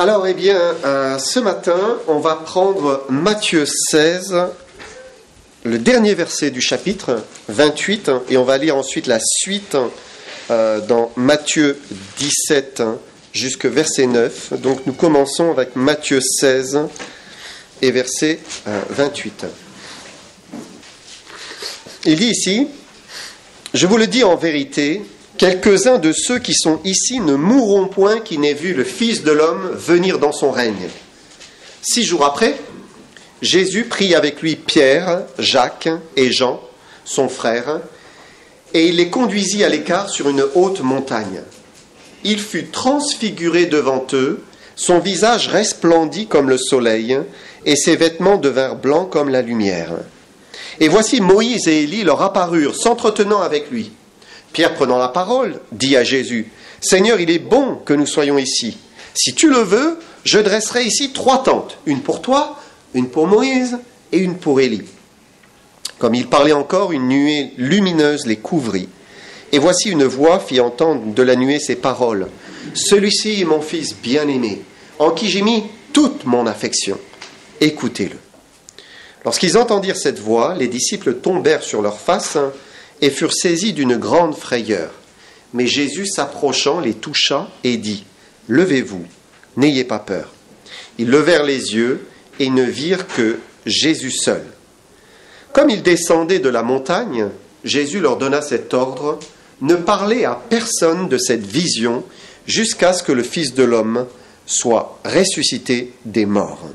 Alors, ce matin, on va prendre Matthieu 16, le dernier verset du chapitre 28, et on va lire ensuite la suite dans Matthieu 17 jusqu'au verset 9. Donc, nous commençons avec Matthieu 16 et verset 28. Il dit ici, « Je vous le dis en vérité, quelques-uns de ceux qui sont ici ne mourront point qui n'aient vu le Fils de l'homme venir dans son règne. » 6 jours après, Jésus prit avec lui Pierre, Jacques et Jean, son frère, et il les conduisit à l'écart sur une haute montagne. Il fut transfiguré devant eux, son visage resplendit comme le soleil, et ses vêtements devinrent blancs comme la lumière. Et voici Moïse et Élie leur apparurent, s'entretenant avec lui. Pierre, prenant la parole, dit à Jésus, « Seigneur, il est bon que nous soyons ici. Si tu le veux, je dresserai ici 3 tentes, une pour toi, une pour Moïse et une pour Élie. » Comme il parlait encore, une nuée lumineuse les couvrit. Et voici une voix fit entendre de la nuée ces paroles. « Celui-ci est mon fils bien-aimé, en qui j'ai mis toute mon affection. Écoutez-le. » Lorsqu'ils entendirent cette voix, les disciples tombèrent sur leurs faces et furent saisis d'une grande frayeur. Mais Jésus, s'approchant, les toucha et dit, « Levez-vous, n'ayez pas peur. » Ils levèrent les yeux et ne virent que Jésus seul. Comme ils descendaient de la montagne, Jésus leur donna cet ordre, « Ne parlez à personne de cette vision jusqu'à ce que le Fils de l'homme soit ressuscité des morts. »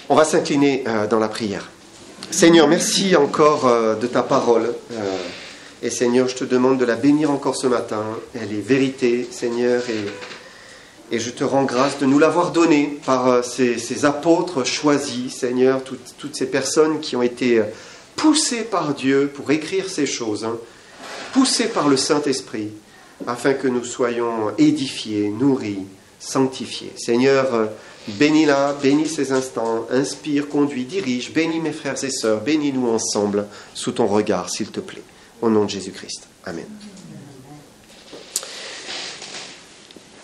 On va s'incliner dans la prière. Seigneur, merci encore de ta parole. Et Seigneur, je te demande de la bénir encore ce matin. Elle est vérité, Seigneur, et je te rends grâce de nous l'avoir donnée par ces apôtres choisis, Seigneur, toutes ces personnes qui ont été poussées par Dieu pour écrire ces choses, poussées par le Saint-Esprit, afin que nous soyons édifiés, nourris, sanctifiés. Seigneur, bénis-la, bénis ces instants, inspire, conduis, dirige, bénis mes frères et sœurs, bénis-nous ensemble sous ton regard, s'il te plaît. Au nom de Jésus-Christ. Amen.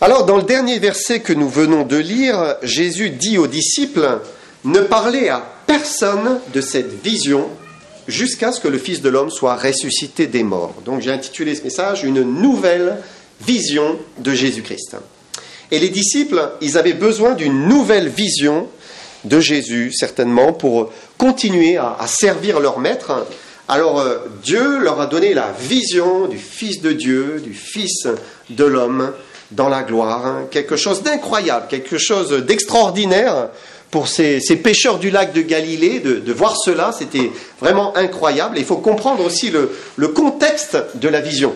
Alors, dans le dernier verset que nous venons de lire, Jésus dit aux disciples, « Ne parlez à personne de cette vision jusqu'à ce que le Fils de l'homme soit ressuscité des morts. » Donc, j'ai intitulé ce message « Une nouvelle vision de Jésus-Christ ». Et les disciples, ils avaient besoin d'une nouvelle vision de Jésus, certainement, pour continuer à servir leur maître. Alors, Dieu leur a donné la vision du Fils de Dieu, du Fils de l'homme, dans la gloire. Quelque chose d'incroyable, quelque chose d'extraordinaire pour ces pêcheurs du lac de Galilée. De voir cela, c'était vraiment incroyable. Et il faut comprendre aussi le contexte de la vision.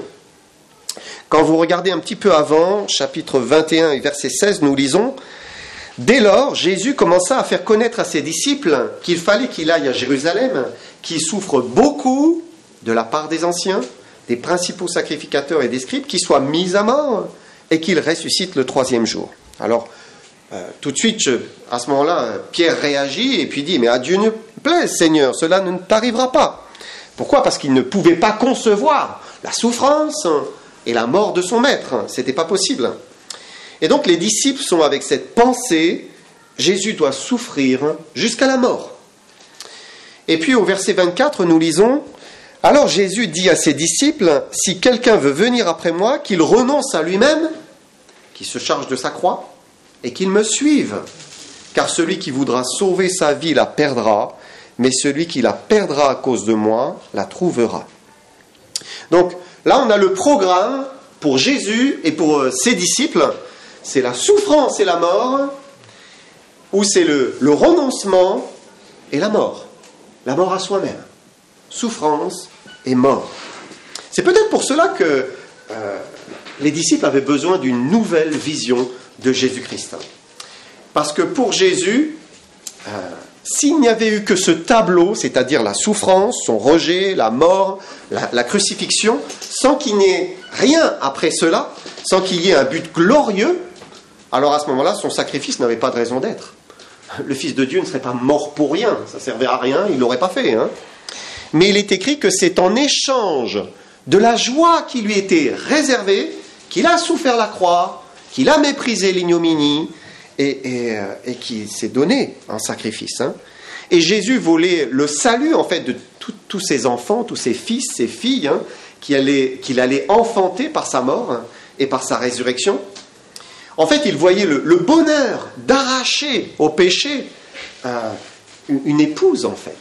Quand vous regardez un petit peu avant, chapitre 21 et verset 16, nous lisons « Dès lors, Jésus commença à faire connaître à ses disciples qu'il fallait qu'il aille à Jérusalem, qu'il souffre beaucoup de la part des anciens, des principaux sacrificateurs et des scribes, qu'il soit mis à mort et qu'il ressuscite le 3e jour. » Alors, tout de suite, à ce moment-là, Pierre réagit et puis dit « Mais à Dieu ne plaise, Seigneur, cela ne t'arrivera pas. » Pourquoi ? Parce qu'il ne pouvait pas concevoir la souffrance et la mort de son maître. C'était pas possible. Et donc les disciples sont avec cette pensée, Jésus doit souffrir jusqu'à la mort. Et puis au verset 24, nous lisons, « Alors Jésus dit à ses disciples, « Si quelqu'un veut venir après moi, qu'il renonce à lui-même, qu'il se charge de sa croix, et qu'il me suive. Car celui qui voudra sauver sa vie la perdra, mais celui qui la perdra à cause de moi la trouvera. » Donc, là, on a le programme pour Jésus et pour ses disciples. C'est la souffrance et la mort, ou c'est le renoncement et la mort. La mort à soi-même. Souffrance et mort. C'est peut-être pour cela que les disciples avaient besoin d'une nouvelle vision de Jésus-Christ. Parce que pour Jésus, s'il n'y avait eu que ce tableau, c'est-à-dire la souffrance, son rejet, la mort, la crucifixion, sans qu'il n'y ait rien après cela, sans qu'il y ait un but glorieux, alors à ce moment-là, son sacrifice n'avait pas de raison d'être. Le Fils de Dieu ne serait pas mort pour rien, ça ne servait à rien, il ne l'aurait pas fait. Mais il est écrit que c'est en échange de la joie qui lui était réservée qu'il a souffert la croix, qu'il a méprisé l'ignominie et qui s'est donné en sacrifice. Hein. Et Jésus voulait le salut en fait de tous ses enfants, tous ses fils, ses filles, hein, qu'il allait enfanter par sa mort hein, et par sa résurrection. En fait, il voyait le bonheur d'arracher au péché une épouse en fait.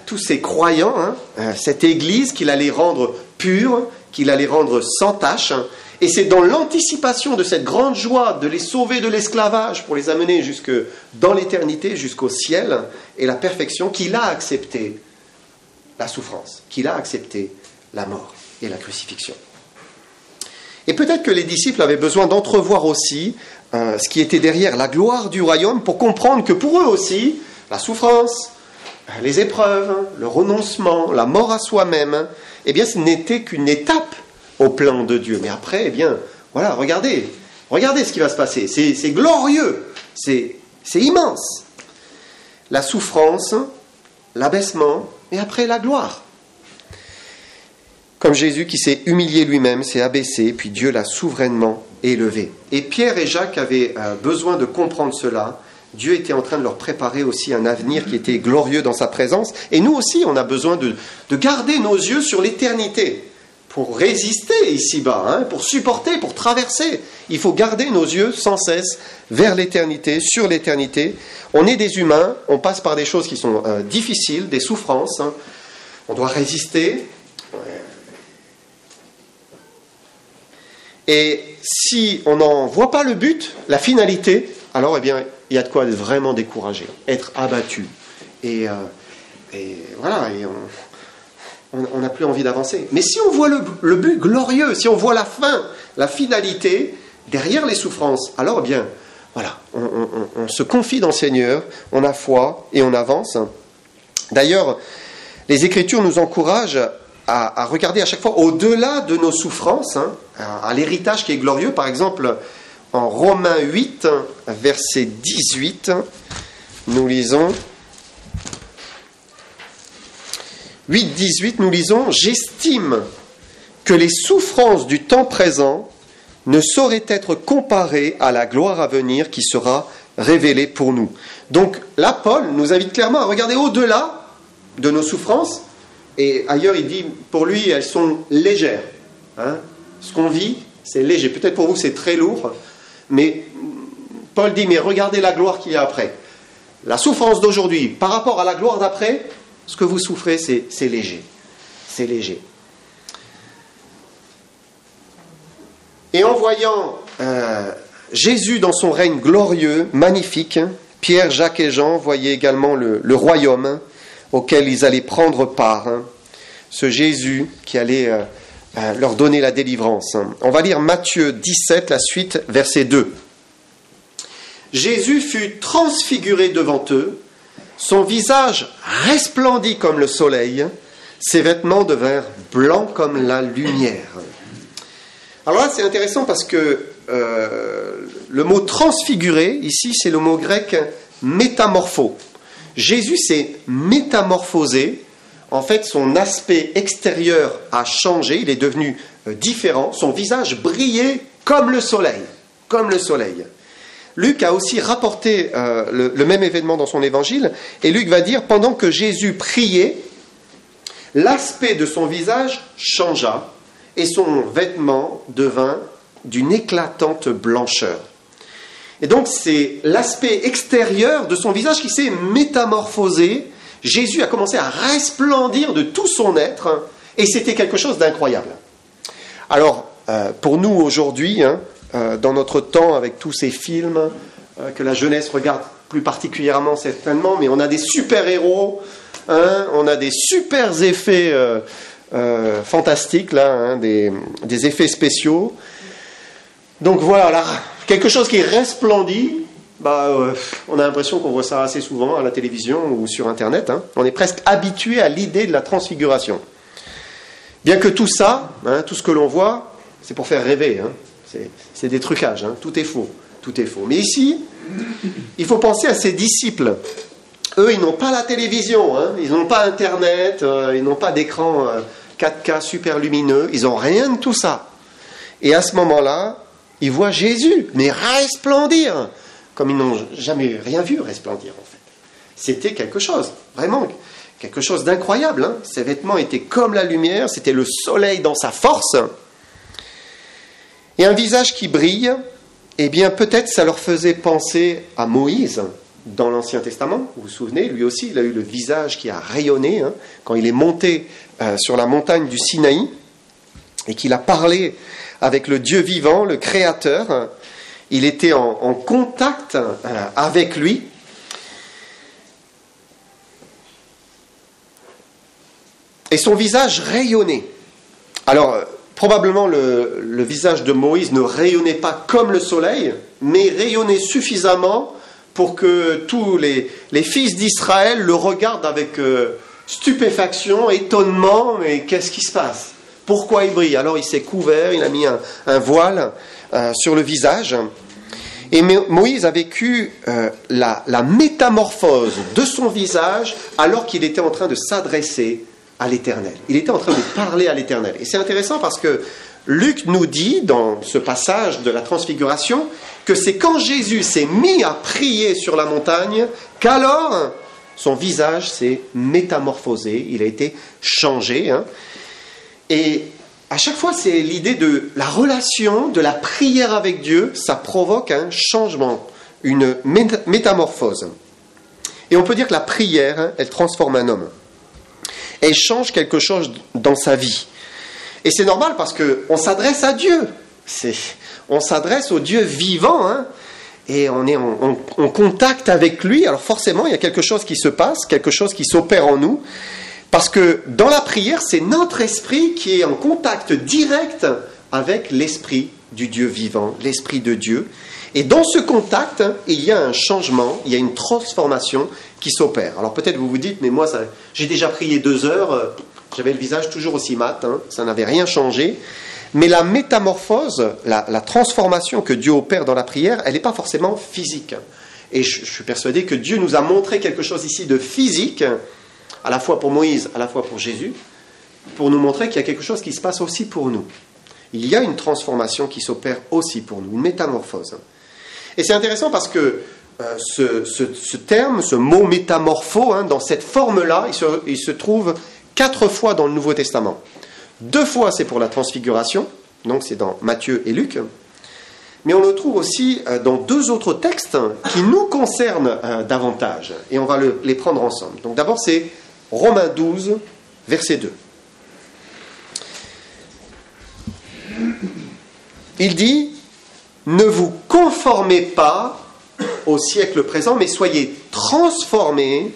Tous ces croyants, hein, cette Église qu'il allait rendre pure, qu'il allait rendre sans tache. Hein, et c'est dans l'anticipation de cette grande joie de les sauver de l'esclavage pour les amener jusque dans l'éternité, jusqu'au ciel et la perfection, qu'il a accepté la souffrance, qu'il a accepté la mort et la crucifixion. Et peut-être que les disciples avaient besoin d'entrevoir aussi ce qui était derrière la gloire du royaume pour comprendre que pour eux aussi, la souffrance, les épreuves, le renoncement, la mort à soi-même, eh bien ce n'était qu'une étape au plan de Dieu. Mais après, eh bien, voilà, regardez ce qui va se passer. C'est glorieux, c'est immense. La souffrance, l'abaissement, et après la gloire. Comme Jésus qui s'est humilié lui-même, s'est abaissé, puis Dieu l'a souverainement élevé. Et Pierre et Jacques avaient besoin de comprendre cela. Dieu était en train de leur préparer aussi un avenir qui était glorieux dans sa présence. Et nous aussi, on a besoin de garder nos yeux sur l'éternité. Pour résister ici-bas, hein, pour supporter, pour traverser. Il faut garder nos yeux sans cesse vers l'éternité, sur l'éternité. On est des humains, on passe par des choses qui sont difficiles, des souffrances. Hein. On doit résister. Et si on n'en voit pas le but, la finalité, alors eh bien, il y a de quoi être vraiment découragé, être abattu. Et voilà, et on n'a plus envie d'avancer. Mais si on voit le but glorieux, si on voit la fin, la finalité, derrière les souffrances, alors eh bien, voilà, on se confie dans le Seigneur, on a foi et on avance. D'ailleurs, les Écritures nous encouragent à regarder à chaque fois au-delà de nos souffrances, hein, à l'héritage qui est glorieux. Par exemple, en Romains 8, verset 18, nous lisons... 8-18, nous lisons « J'estime que les souffrances du temps présent ne sauraient être comparées à la gloire à venir qui sera révélée pour nous. » Donc là, Paul nous invite clairement à regarder au-delà de nos souffrances. Et ailleurs, il dit, pour lui, elles sont légères. Hein. Ce qu'on vit, c'est léger. Peut-être pour vous, c'est très lourd. Mais Paul dit, mais regardez la gloire qu'il y a après. La souffrance d'aujourd'hui, par rapport à la gloire d'après, ce que vous souffrez, c'est léger. C'est léger. Et en voyant Jésus dans son règne glorieux, magnifique, Pierre, Jacques et Jean voyaient également le royaume auquel ils allaient prendre part. Ce Jésus qui allait leur donner la délivrance. On va lire Matthieu 17, la suite, verset 2. Jésus fut transfiguré devant eux. Son visage resplendit comme le soleil, ses vêtements devinrent blancs comme la lumière. Alors là, c'est intéressant parce que le mot transfiguré, ici, c'est le mot grec métamorpho. Jésus s'est métamorphosé. En fait, son aspect extérieur a changé, il est devenu différent. Son visage brillait comme le soleil. Comme le soleil. Luc a aussi rapporté le même événement dans son évangile, et Luc va dire, pendant que Jésus priait, l'aspect de son visage changea, et son vêtement devint d'une éclatante blancheur. Et donc c'est l'aspect extérieur de son visage qui s'est métamorphosé. Jésus a commencé à resplendir de tout son être, et c'était quelque chose d'incroyable. Alors, pour nous aujourd'hui, dans notre temps, avec tous ces films que la jeunesse regarde plus particulièrement certainement, mais on a des super-héros, on a des super effets fantastiques, là, des effets spéciaux. Donc voilà, quelque chose qui resplendit, on a l'impression qu'on voit ça assez souvent à la télévision ou sur Internet. On est presque habitué à l'idée de la transfiguration. Bien que tout ça, tout ce que l'on voit, c'est pour faire rêver, c'est des trucages, tout est faux, tout est faux. Mais ici, il faut penser à ses disciples. Eux, ils n'ont pas la télévision, ils n'ont pas Internet, ils n'ont pas d'écran 4K super lumineux, ils n'ont rien de tout ça. Et à ce moment-là, ils voient Jésus, mais resplendir, comme ils n'ont jamais rien vu resplendir en fait. C'était quelque chose, vraiment, quelque chose d'incroyable. Hein. Ses vêtements étaient comme la lumière, c'était le soleil dans sa force. Et un visage qui brille, eh bien peut-être ça leur faisait penser à Moïse dans l'Ancien Testament. Vous vous souvenez, lui aussi, il a eu le visage qui a rayonné hein, quand il est monté sur la montagne du Sinaï et qu'il a parlé avec le Dieu vivant, le Créateur. Il était en contact avec lui. Et son visage rayonnait. Alors, probablement le visage de Moïse ne rayonnait pas comme le soleil, mais rayonnait suffisamment pour que tous les fils d'Israël le regardent avec stupéfaction, étonnement, mais qu'est-ce qui se passe ? Pourquoi il brille ? Alors il s'est couvert, il a mis un voile sur le visage. Et Moïse a vécu la métamorphose de son visage alors qu'il était en train de s'adresser à l'Éternel. Il était en train de parler à l'Éternel. Et c'est intéressant parce que Luc nous dit, dans ce passage de la Transfiguration, que c'est quand Jésus s'est mis à prier sur la montagne qu'alors son visage s'est métamorphosé, il a été changé. Hein. Et à chaque fois, c'est l'idée de la relation, de la prière avec Dieu, ça provoque un changement, une métamorphose. Et on peut dire que la prière, hein, elle transforme un homme. Elle change quelque chose dans sa vie. Et c'est normal parce qu'on s'adresse à Dieu. On s'adresse au Dieu vivant, hein, et on est en contact avec lui. Alors forcément, il y a quelque chose qui se passe, quelque chose qui s'opère en nous. Parce que dans la prière, c'est notre esprit qui est en contact direct avec l'esprit du Dieu vivant, l'esprit de Dieu. Et dans ce contact, il y a un changement, il y a une transformation qui s'opère. Alors peut-être vous vous dites, mais moi, j'ai déjà prié 2 heures, j'avais le visage toujours aussi mat, hein, ça n'avait rien changé. Mais la métamorphose, la transformation que Dieu opère dans la prière, elle n'est pas forcément physique. Et je suis persuadé que Dieu nous a montré quelque chose ici de physique, à la fois pour Moïse, à la fois pour Jésus, pour nous montrer qu'il y a quelque chose qui se passe aussi pour nous. Il y a une transformation qui s'opère aussi pour nous, une métamorphose. Et c'est intéressant parce que ce terme, ce mot métamorpho, hein, dans cette forme-là, il se trouve 4 fois dans le Nouveau Testament. 2 fois, c'est pour la transfiguration, donc c'est dans Matthieu et Luc. Mais on le trouve aussi dans 2 autres textes qui nous concernent davantage. Et on va les prendre ensemble. Donc d'abord, c'est Romains 12, verset 2. Il dit « Ne vous conformez pas au siècle présent, mais soyez transformés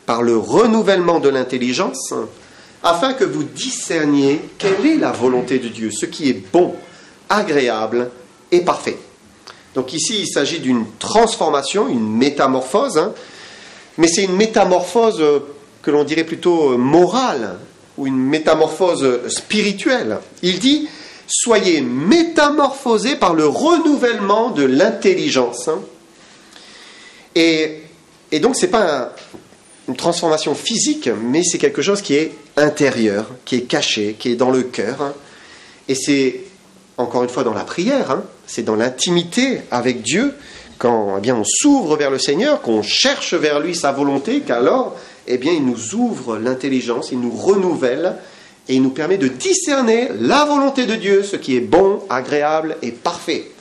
par le renouvellement de l'intelligence, afin que vous discerniez quelle est la volonté de Dieu, ce qui est bon, agréable et parfait. » Donc ici, il s'agit d'une transformation, une métamorphose, hein, mais c'est une métamorphose que l'on dirait plutôt morale, ou une métamorphose spirituelle. Il dit « Soyez métamorphosés par le renouvellement de l'intelligence. » Et donc, ce n'est pas une transformation physique, mais c'est quelque chose qui est intérieur, qui est caché, qui est dans le cœur. Hein. Et c'est, encore une fois, dans la prière, hein, c'est dans l'intimité avec Dieu, quand eh bien, on s'ouvre vers le Seigneur, qu'on cherche vers lui sa volonté, qu'alors eh bien, il nous ouvre l'intelligence, il nous renouvelle, et il nous permet de discerner la volonté de Dieu, ce qui est bon, agréable et parfait.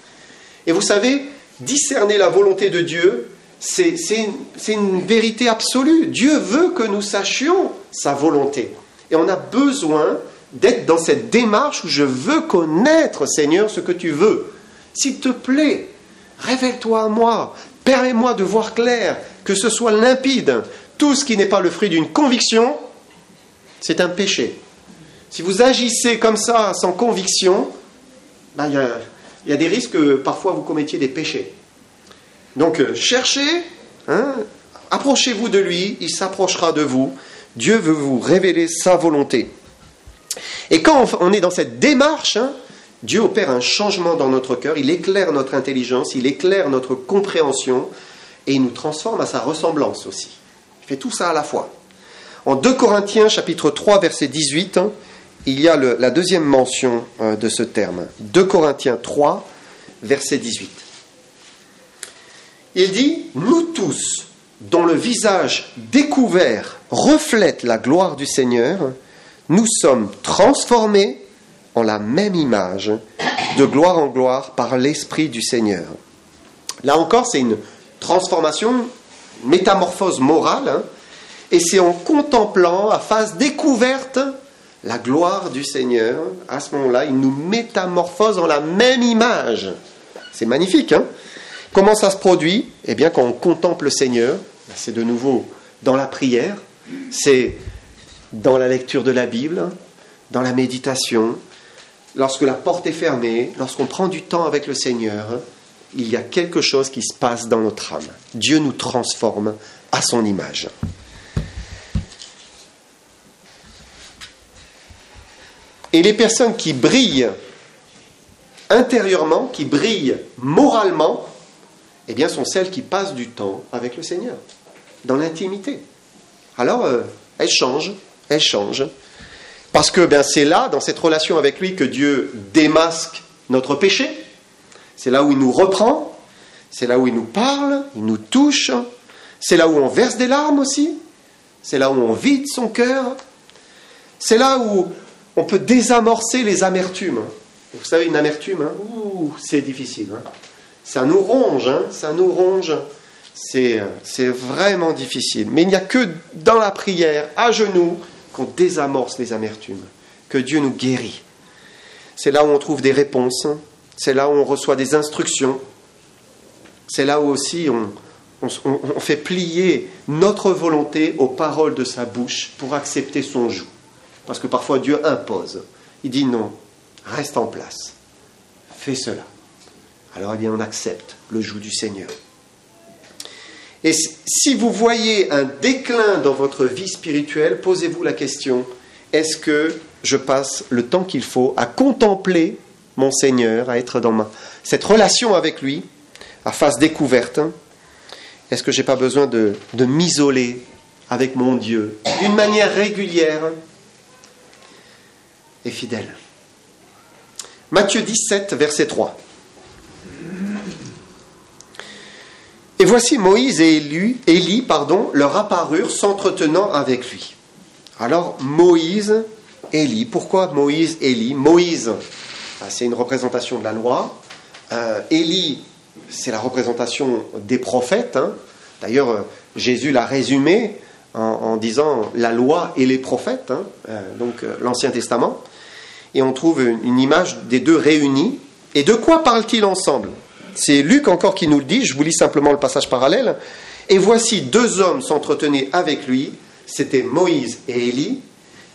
Et vous savez, discerner la volonté de Dieu, c'est une vérité absolue. Dieu veut que nous sachions sa volonté. Et on a besoin d'être dans cette démarche où je veux connaître, Seigneur, ce que tu veux. S'il te plaît, révèle-toi à moi, permets-moi de voir clair, que ce soit limpide. Tout ce qui n'est pas le fruit d'une conviction, c'est un péché. Si vous agissez comme ça, sans conviction, il y a des risques que parfois vous commettiez des péchés. Donc cherchez, hein, approchez-vous de lui, il s'approchera de vous. Dieu veut vous révéler sa volonté. Et quand on est dans cette démarche, hein, Dieu opère un changement dans notre cœur, il éclaire notre intelligence, il éclaire notre compréhension et il nous transforme à sa ressemblance aussi. Il fait tout ça à la fois. En 2 Corinthiens chapitre 3 verset 18, hein, il y a la deuxième mention de ce terme. 2 Corinthiens 3, verset 18. Il dit « Nous tous, dont le visage découvert reflète la gloire du Seigneur, nous sommes transformés en la même image, de gloire en gloire, par l'Esprit du Seigneur. » Là encore, c'est une transformation, métamorphose morale, hein, et c'est en contemplant, à face découverte, la gloire du Seigneur. À ce moment-là, il nous métamorphose en la même image. C'est magnifique, hein? Comment ça se produit? Eh bien, quand on contemple le Seigneur, c'est de nouveau dans la prière, c'est dans la lecture de la Bible, dans la méditation, lorsque la porte est fermée, lorsqu'on prend du temps avec le Seigneur, il y a quelque chose qui se passe dans notre âme. Dieu nous transforme à son image. Et les personnes qui brillent intérieurement, qui brillent moralement, eh bien, sont celles qui passent du temps avec le Seigneur, dans l'intimité. Alors, elles changent. Parce que c'est là, dans cette relation avec lui, que Dieu démasque notre péché. C'est là où il nous reprend, c'est là où il nous parle, il nous touche, c'est là où on verse des larmes aussi, c'est là où on vide son cœur, c'est là où on peut désamorcer les amertumes. Vous savez, une amertume, c'est difficile. Ça nous ronge, c'est vraiment difficile. Mais il n'y a que dans la prière, à genoux, qu'on désamorce les amertumes, que Dieu nous guérit. C'est là où on trouve des réponses, c'est là où on reçoit des instructions, c'est là où aussi on fait plier notre volonté aux paroles de sa bouche pour accepter son joug. Parce que parfois Dieu impose. Il dit non, reste en place, fais cela. Alors on accepte le joug du Seigneur. Et si vous voyez un déclin dans votre vie spirituelle, posez-vous la question, est-ce que je passe le temps qu'il faut à contempler mon Seigneur, à être dans cette relation avec lui, à face découverte? Est-ce que je n'ai pas besoin de m'isoler avec mon Dieu d'une manière régulière et fidèle? Matthieu 17, verset 3. Et voici Moïse et Élie, leur apparurent s'entretenant avec lui. Alors Moïse, Élie, pourquoi Moïse, Élie? Moïse, c'est une représentation de la loi. Élie, c'est la représentation des prophètes. D'ailleurs, Jésus l'a résumé en disant la loi et les prophètes, donc l'Ancien Testament. Et on trouve une image des deux réunis. Et de quoi parlent-ils ensemble? C'est Luc encore qui nous le dit, je vous lis simplement le passage parallèle. Et voici 2 hommes s'entretenaient avec lui, c'était Moïse et Élie,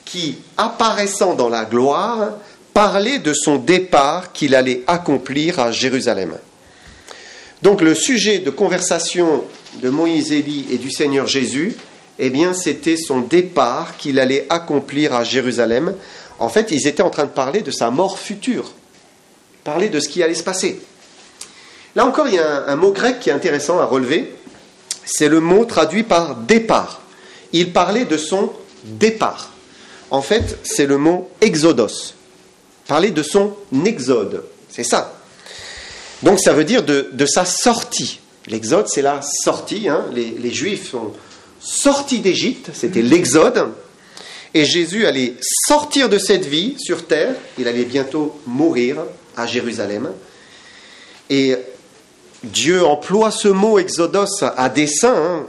qui, apparaissant dans la gloire, parlaient de son départ qu'il allait accomplir à Jérusalem. Donc le sujet de conversation de Moïse, Élie et du Seigneur Jésus, eh bien c'était son départ qu'il allait accomplir à Jérusalem. En fait, ils étaient en train de parler de sa mort future, parler de ce qui allait se passer. Là encore, il y a un mot grec qui est intéressant à relever, c'est le mot traduit par départ. Il parlait de son départ. En fait, c'est le mot exodos. Parler de son exode, c'est ça. Donc ça veut dire de sa sortie. L'exode, c'est la sortie. Les Juifs sont sortis d'Égypte, c'était l'exode. Et Jésus allait sortir de cette vie sur terre. Il allait bientôt mourir à Jérusalem. Et Dieu emploie ce mot exodos à dessein,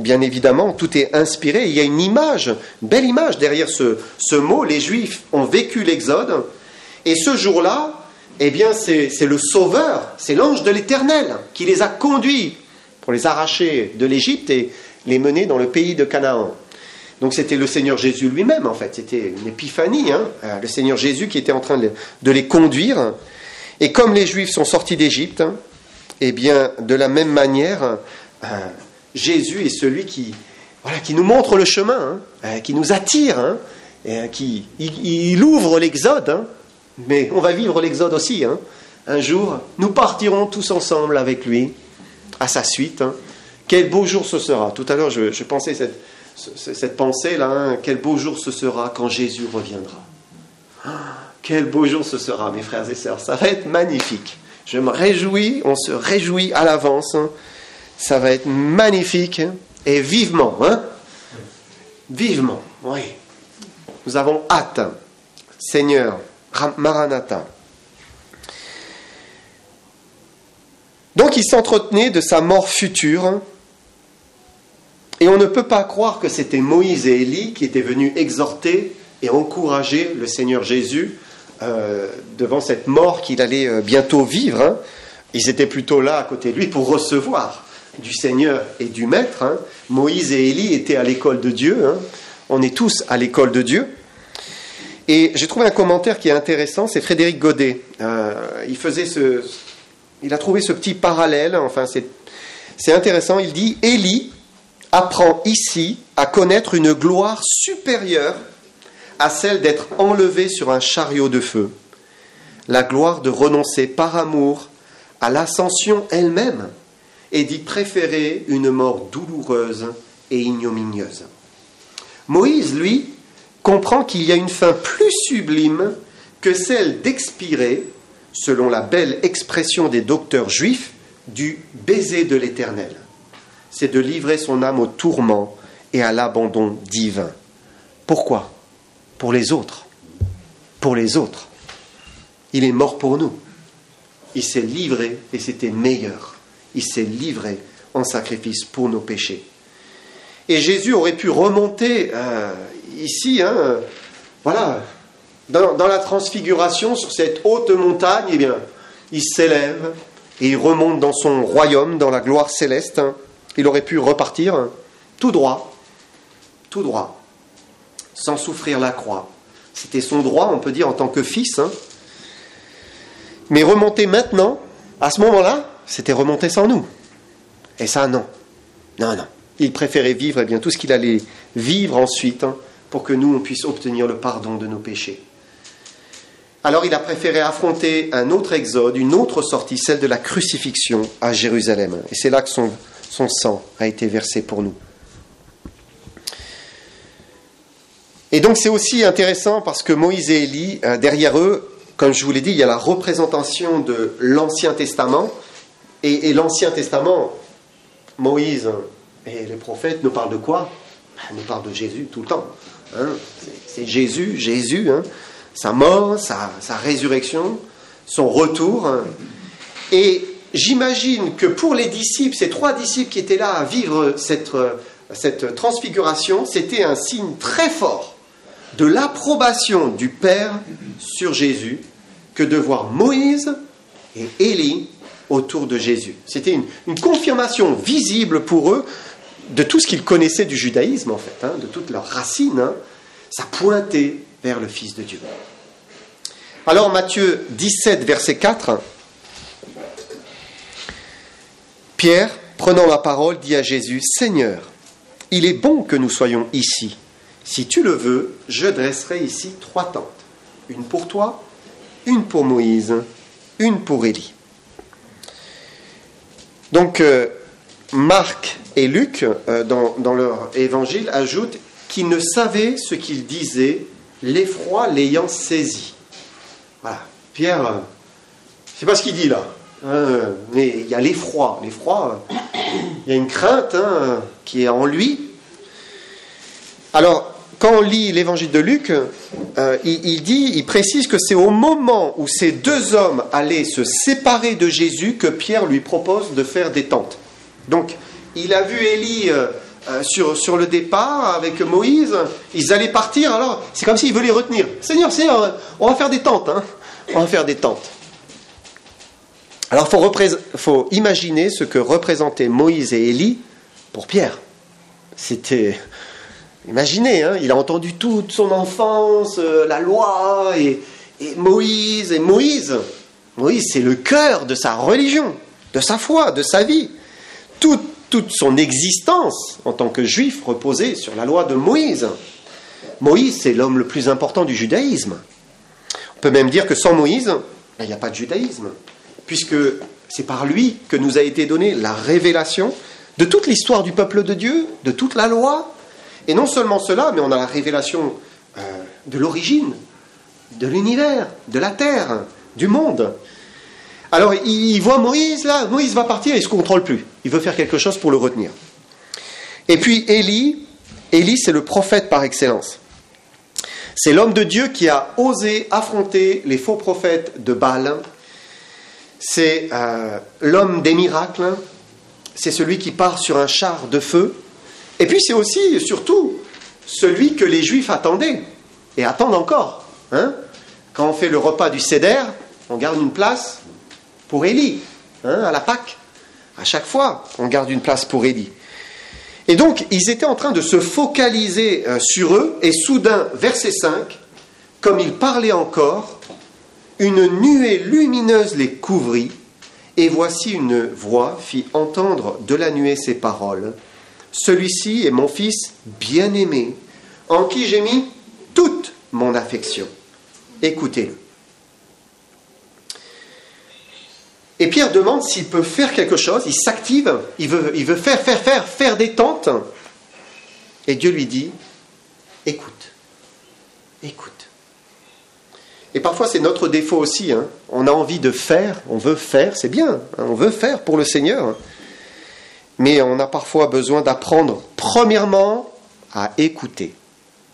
bien évidemment, tout est inspiré. Il y a une image, une belle image derrière ce mot. Les Juifs ont vécu l'exode, et ce jour-là, eh bien, c'est le Sauveur, c'est l'ange de l'Éternel qui les a conduits pour les arracher de l'Égypte et les mener dans le pays de Canaan. Donc c'était le Seigneur Jésus lui-même, en fait, c'était une épiphanie, le Seigneur Jésus qui était en train de les conduire. Et comme les Juifs sont sortis d'Égypte, eh bien, de la même manière, Jésus est celui qui nous montre le chemin, qui nous attire, il ouvre l'exode, mais on va vivre l'exode aussi. Un jour, nous partirons tous ensemble avec lui, à sa suite. Quel beau jour ce sera. Tout à l'heure, je pensais cette pensée-là, quel beau jour ce sera quand Jésus reviendra. Quel beau jour ce sera, mes frères et sœurs. Ça va être magnifique. Je me réjouis, on se réjouit à l'avance. Ça va être magnifique. Et vivement, hein? Vivement, oui. Nous avons hâte. Seigneur, Maranatha. Donc il s'entretenait de sa mort future. Et on ne peut pas croire que c'était Moïse et Élie qui étaient venus exhorter et encourager le Seigneur Jésus devant cette mort qu'il allait bientôt vivre. Hein. Ils étaient plutôt là à côté de lui pour recevoir du Seigneur et du Maître. Hein. Moïse et Élie étaient à l'école de Dieu. Hein. On est tous à l'école de Dieu. Et j'ai trouvé un commentaire qui est intéressant, c'est Frédéric Godet. Il a trouvé ce petit parallèle, enfin c'est intéressant. Il dit « Élie apprend ici à connaître une gloire supérieure à celle d'être enlevé sur un chariot de feu, la gloire de renoncer par amour à l'ascension elle-même et d'y préférer une mort douloureuse et ignominieuse. Moïse, lui, comprend qu'il y a une fin plus sublime que celle d'expirer, selon la belle expression des docteurs juifs, du baiser de l'Éternel. C'est de livrer son âme au tourment et à l'abandon divin. Pourquoi ? Pour les autres. Pour les autres. Il est mort pour nous. Il s'est livré et c'était meilleur. Il s'est livré en sacrifice pour nos péchés. Et Jésus aurait pu remonter ici, hein, voilà, dans la transfiguration, sur cette haute montagne, eh bien, il s'élève et il remonte dans son royaume, dans la gloire céleste. Hein. Il aurait pu repartir tout droit, sans souffrir la croix. C'était son droit, on peut dire, en tant que fils. Hein. Mais remonter maintenant, à ce moment-là, c'était remonter sans nous. Et ça, non. Non. Il préférait vivre bien, tout ce qu'il allait vivre ensuite, hein, pour que nous, on puisse obtenir le pardon de nos péchés. Alors il a préféré affronter un autre exode, une autre sortie, celle de la crucifixion à Jérusalem. Et c'est là que son sang a été versé pour nous. Et donc c'est aussi intéressant parce que Moïse et Élie, derrière eux, comme je vous l'ai dit, il y a la représentation de l'Ancien Testament. Et l'Ancien Testament, Moïse et les prophètes nous parlent de quoi ? Nous parlent de Jésus tout le temps. Hein, c'est Jésus, hein, sa mort, sa résurrection, son retour. Hein. Et j'imagine que pour les disciples, ces 3 disciples qui étaient là à vivre cette transfiguration, c'était un signe très fort de l'approbation du Père sur Jésus que de voir Moïse et Élie autour de Jésus. C'était une confirmation visible pour eux de tout ce qu'ils connaissaient du judaïsme, en fait, hein, de toutes leurs racines. Hein. Ça pointait vers le Fils de Dieu. Alors, Matthieu 17, verset 4, Pierre, prenant la parole, dit à Jésus, « Seigneur, il est bon que nous soyons ici. Si tu le veux, je dresserai ici 3 tentes. Une pour toi, une pour Moïse, une pour Élie. » Donc, Marc et Luc, dans leur évangile, ajoutent qu'ils ne savaient ce qu'ils disaient, l'effroi l'ayant saisi. Voilà. Pierre, je ne sais pas ce qu'il dit là, mais il y a l'effroi. L'effroi, il y a une crainte qui est en lui. Alors, quand on lit l'évangile de Luc, il précise que c'est au moment où ces 2 hommes allaient se séparer de Jésus que Pierre lui propose de faire des tentes. Donc, il a vu Élie sur le départ avec Moïse, ils allaient partir, alors c'est comme s'il veut les retenir. Seigneur, on va faire des tentes, hein. On va faire des tentes. Alors, faut imaginer ce que représentaient Moïse et Élie pour Pierre. C'était... Imaginez, hein, il a entendu toute son enfance, la loi, et Moïse. Moïse, c'est le cœur de sa religion, de sa foi, de sa vie. Toute son existence en tant que juif reposait sur la loi de Moïse. Moïse, c'est l'homme le plus important du judaïsme. On peut même dire que sans Moïse, il n'y a pas de judaïsme, puisque c'est par lui que nous a été donnée la révélation de toute l'histoire du peuple de Dieu, de toute la loi. Et non seulement cela, mais on a la révélation de l'origine de l'univers, de la terre, du monde. Alors il voit Moïse là, Moïse va partir, il ne se contrôle plus. Il veut faire quelque chose pour le retenir. Et puis Élie c'est le prophète par excellence. C'est l'homme de Dieu qui a osé affronter les faux prophètes de Baal. C'est l'homme des miracles. C'est celui qui part sur un char de feu. Et puis c'est aussi et surtout celui que les Juifs attendaient et attendent encore. Hein? Quand on fait le repas du Seder, on garde une place pour Élie, à la Pâque. À chaque fois, on garde une place pour Élie. Et donc, ils étaient en train de se focaliser sur eux, et soudain, verset 5, comme ils parlaient encore, une nuée lumineuse les couvrit, et voici une voix fit entendre de la nuée ces paroles. Celui-ci est mon fils bien-aimé, en qui j'ai mis toute mon affection. Écoutez-le. Et Pierre demande s'il peut faire quelque chose, il s'active, il veut faire des tentes. Et Dieu lui dit, écoute. Et parfois c'est notre défaut aussi, on a envie de faire, on veut faire, c'est bien, on veut faire pour le Seigneur. Mais on a parfois besoin d'apprendre, premièrement, à écouter.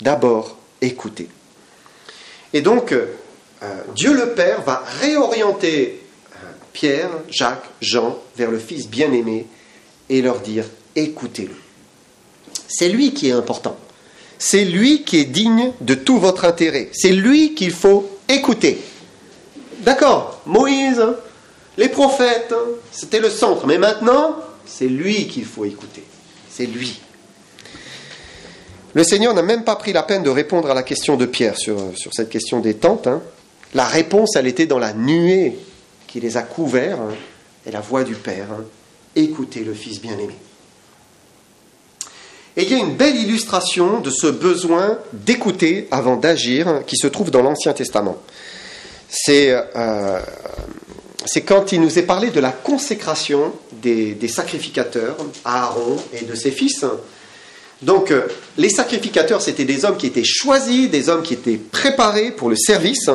D'abord, écouter. Et donc, Dieu le Père va réorienter Pierre, Jacques, Jean vers le Fils bien-aimé et leur dire « Écoutez-le ». C'est lui qui est important. C'est lui qui est digne de tout votre intérêt. C'est lui qu'il faut écouter. D'accord, Moïse, les prophètes, c'était le centre. Mais maintenant, c'est lui qu'il faut écouter. C'est lui. Le Seigneur n'a même pas pris la peine de répondre à la question de Pierre sur cette question des tentes. La réponse, elle était dans la nuée qui les a couverts, et la voix du Père, écoutez le Fils bien-aimé. Et il y a une belle illustration de ce besoin d'écouter avant d'agir qui se trouve dans l'Ancien Testament. C'est quand il nous est parlé de la consécration des sacrificateurs, Aaron et de ses fils. Donc, les sacrificateurs, c'était des hommes qui étaient choisis, des hommes qui étaient préparés pour le service.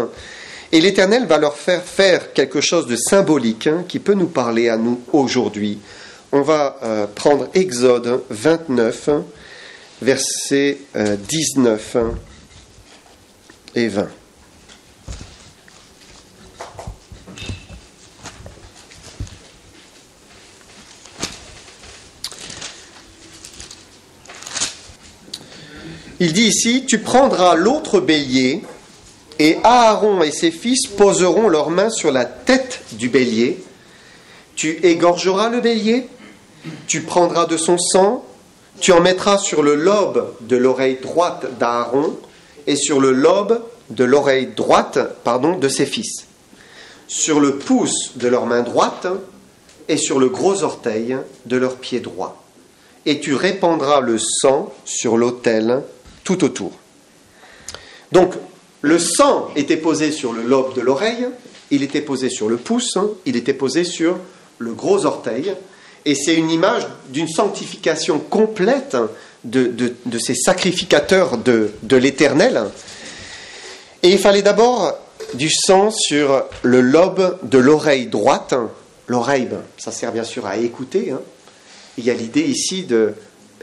Et l'Éternel va leur faire quelque chose de symbolique qui peut nous parler à nous aujourd'hui. On va prendre Exode 29, versets 19 et 20. Il dit ici, tu prendras l'autre bélier, et Aaron et ses fils poseront leurs mains sur la tête du bélier. Tu égorgeras le bélier, tu prendras de son sang, tu en mettras sur le lobe de l'oreille droite d'Aaron et sur le lobe de l'oreille droite, de ses fils, sur le pouce de leur main droite et sur le gros orteil de leur pied droit. Et tu répandras le sang sur l'autel tout autour. Donc, le sang était posé sur le lobe de l'oreille, il était posé sur le pouce, il était posé sur le gros orteil, et c'est une image d'une sanctification complète de ces sacrificateurs de l'Éternel. Et il fallait d'abord du sang sur le lobe de l'oreille droite. L'oreille, ça sert bien sûr à écouter. Il y a l'idée ici de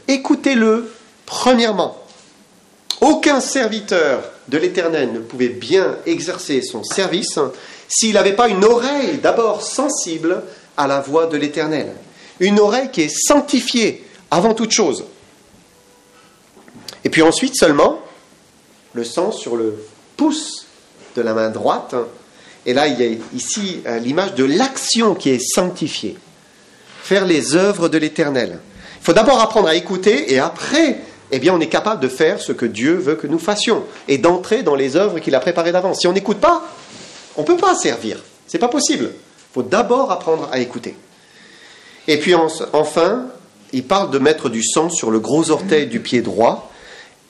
écoutez-le premièrement. Aucun serviteur de l'Éternel ne pouvait bien exercer son service s'il n'avait pas une oreille d'abord sensible à la voix de l'Éternel. Une oreille qui est sanctifiée avant toute chose. Et puis ensuite seulement, le sang sur le pouce de la main droite. Et là, il y a ici l'image de l'action qui est sanctifiée. Faire les œuvres de l'Éternel. Il faut d'abord apprendre à écouter et après, on est capable de faire ce que Dieu veut que nous fassions et d'entrer dans les œuvres qu'il a préparées d'avance. Si on n'écoute pas, on ne peut pas servir. Ce n'est pas possible. Il faut d'abord apprendre à écouter. Et puis enfin, il parle de mettre du sang sur le gros orteil du pied droit.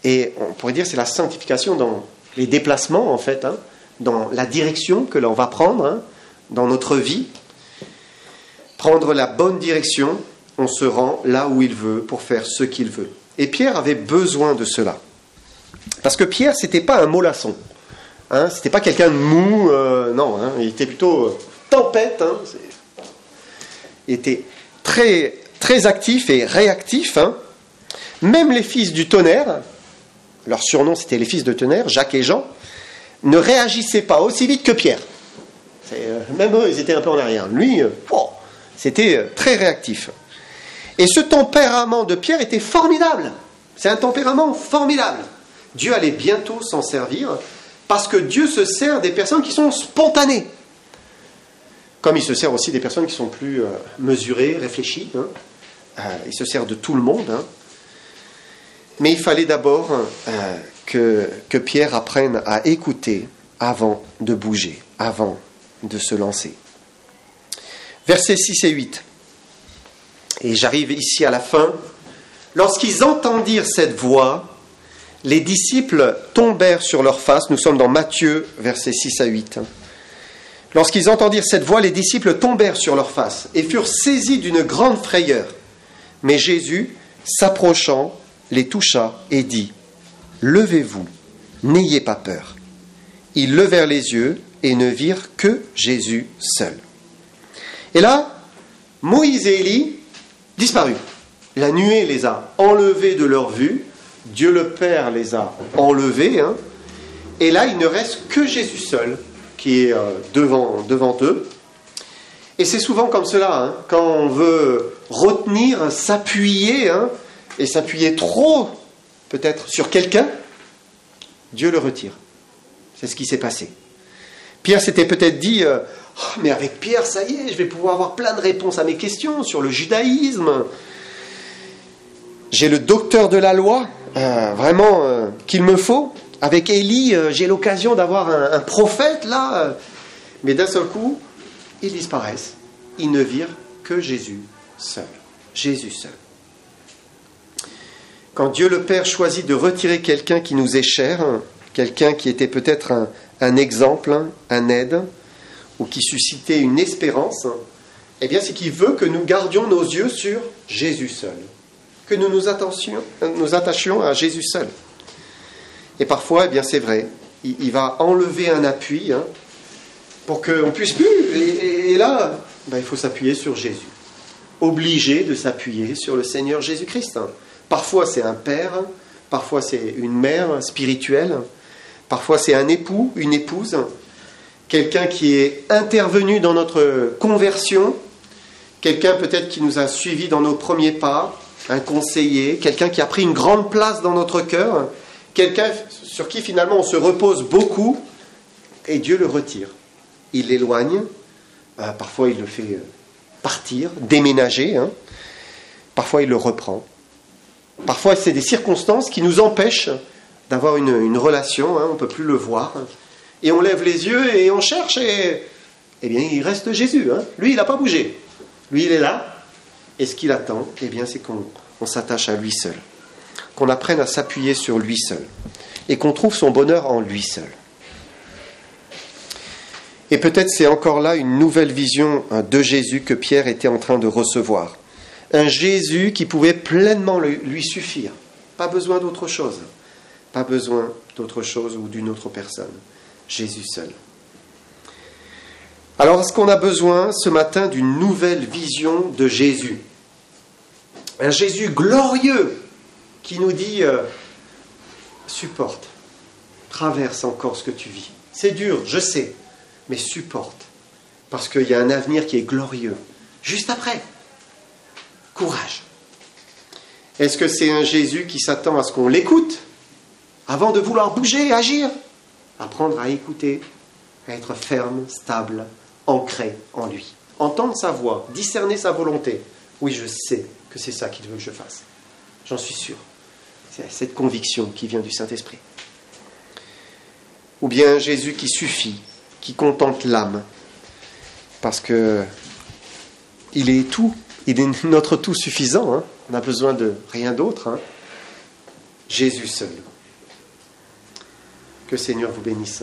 Et on pourrait dire que c'est la sanctification dans les déplacements, en fait, dans la direction que l'on va prendre dans notre vie. Prendre la bonne direction, on se rend là où il veut pour faire ce qu'il veut. Et Pierre avait besoin de cela. Parce que Pierre, ce n'était pas un mollasson. Hein, c'était pas quelqu'un de mou, non, hein, il était plutôt tempête. Hein, il était très, très actif et réactif. Hein. Même les fils du tonnerre, leur surnom c'était les fils de tonnerre, Jacques et Jean, ne réagissaient pas aussi vite que Pierre. Même eux, ils étaient un peu en arrière. Lui, c'était très réactif. Et ce tempérament de Pierre était formidable. C'est un tempérament formidable. Dieu allait bientôt s'en servir parce que Dieu se sert des personnes qui sont spontanées. Comme il se sert aussi des personnes qui sont plus mesurées, réfléchies. Hein. Il se sert de tout le monde. Hein. Mais il fallait d'abord que Pierre apprenne à écouter avant de bouger, avant de se lancer. Versets 6 et 8. Et j'arrive ici à la fin. Lorsqu'ils entendirent cette voix, les disciples tombèrent sur leur face. Nous sommes dans Matthieu, versets 6 à 8. Lorsqu'ils entendirent cette voix, les disciples tombèrent sur leur face et furent saisis d'une grande frayeur. Mais Jésus, s'approchant, les toucha et dit : « Levez-vous, n'ayez pas peur. » Ils levèrent les yeux et ne virent que Jésus seul. Et là, Moïse et Élie disparus. La nuée les a enlevés de leur vue. Dieu le Père les a enlevés. Hein. Et là, il ne reste que Jésus seul qui est devant eux. Et c'est souvent comme cela, hein, quand on veut retenir, s'appuyer, hein, et s'appuyer trop, peut-être, sur quelqu'un, Dieu le retire. C'est ce qui s'est passé. Pierre s'était peut-être dit, mais avec Pierre, ça y est, je vais pouvoir avoir plein de réponses à mes questions sur le judaïsme. J'ai le docteur de la loi, vraiment, qu'il me faut. Avec Élie, j'ai l'occasion d'avoir un prophète, là. Mais d'un seul coup, ils disparaissent. Ils ne virent que Jésus seul. Jésus seul. Quand Dieu le Père choisit de retirer quelqu'un qui nous est cher, quelqu'un qui était peut-être un exemple, un aide, ou qui suscitait une espérance, eh bien c'est qu'il veut que nous gardions nos yeux sur Jésus seul, que nous nous attachions à Jésus seul. Et parfois, eh bien c'est vrai, il va enlever un appui hein, pour qu'on ne puisse plus. Et là, il faut s'appuyer sur Jésus. Obligé de s'appuyer sur le Seigneur Jésus-Christ. Parfois c'est un père, parfois c'est une mère spirituelle, parfois c'est un époux, une épouse, quelqu'un qui est intervenu dans notre conversion, quelqu'un peut-être qui nous a suivis dans nos premiers pas, un conseiller, quelqu'un qui a pris une grande place dans notre cœur, quelqu'un sur qui finalement on se repose beaucoup, et Dieu le retire. Il l'éloigne, parfois il le fait partir, déménager, hein. Parfois il le reprend. Parfois c'est des circonstances qui nous empêchent d'avoir une relation, hein, on ne peut plus le voir. Et on lève les yeux et on cherche et eh bien il reste Jésus. Hein. Lui il n'a pas bougé. Lui il est là. Et ce qu'il attend, eh bien c'est qu'on s'attache à lui seul. Qu'on apprenne à s'appuyer sur lui seul. Et qu'on trouve son bonheur en lui seul. Et peut-être c'est encore là une nouvelle vision de Jésus que Pierre était en train de recevoir. Un Jésus qui pouvait pleinement lui suffire. Pas besoin d'autre chose. Pas besoin d'autre chose ou d'une autre personne. Jésus seul. Alors, est-ce qu'on a besoin ce matin d'une nouvelle vision de Jésus ? Un Jésus glorieux qui nous dit supporte, traverse encore ce que tu vis. C'est dur, je sais, mais supporte. Parce qu'il y a un avenir qui est glorieux. Juste après. Courage. Est-ce que c'est un Jésus qui s'attend à ce qu'on l'écoute avant de vouloir bouger, agir ? Apprendre à écouter, à être ferme, stable, ancré en lui. Entendre sa voix, discerner sa volonté. Oui, je sais que c'est ça qu'il veut que je fasse. J'en suis sûr. C'est cette conviction qui vient du Saint-Esprit. Ou bien un Jésus qui suffit, qui contente l'âme. Parce que il est tout. Il est notre tout suffisant. Hein. On n'a besoin de rien d'autre. Hein. Jésus seul. Que le Seigneur vous bénisse.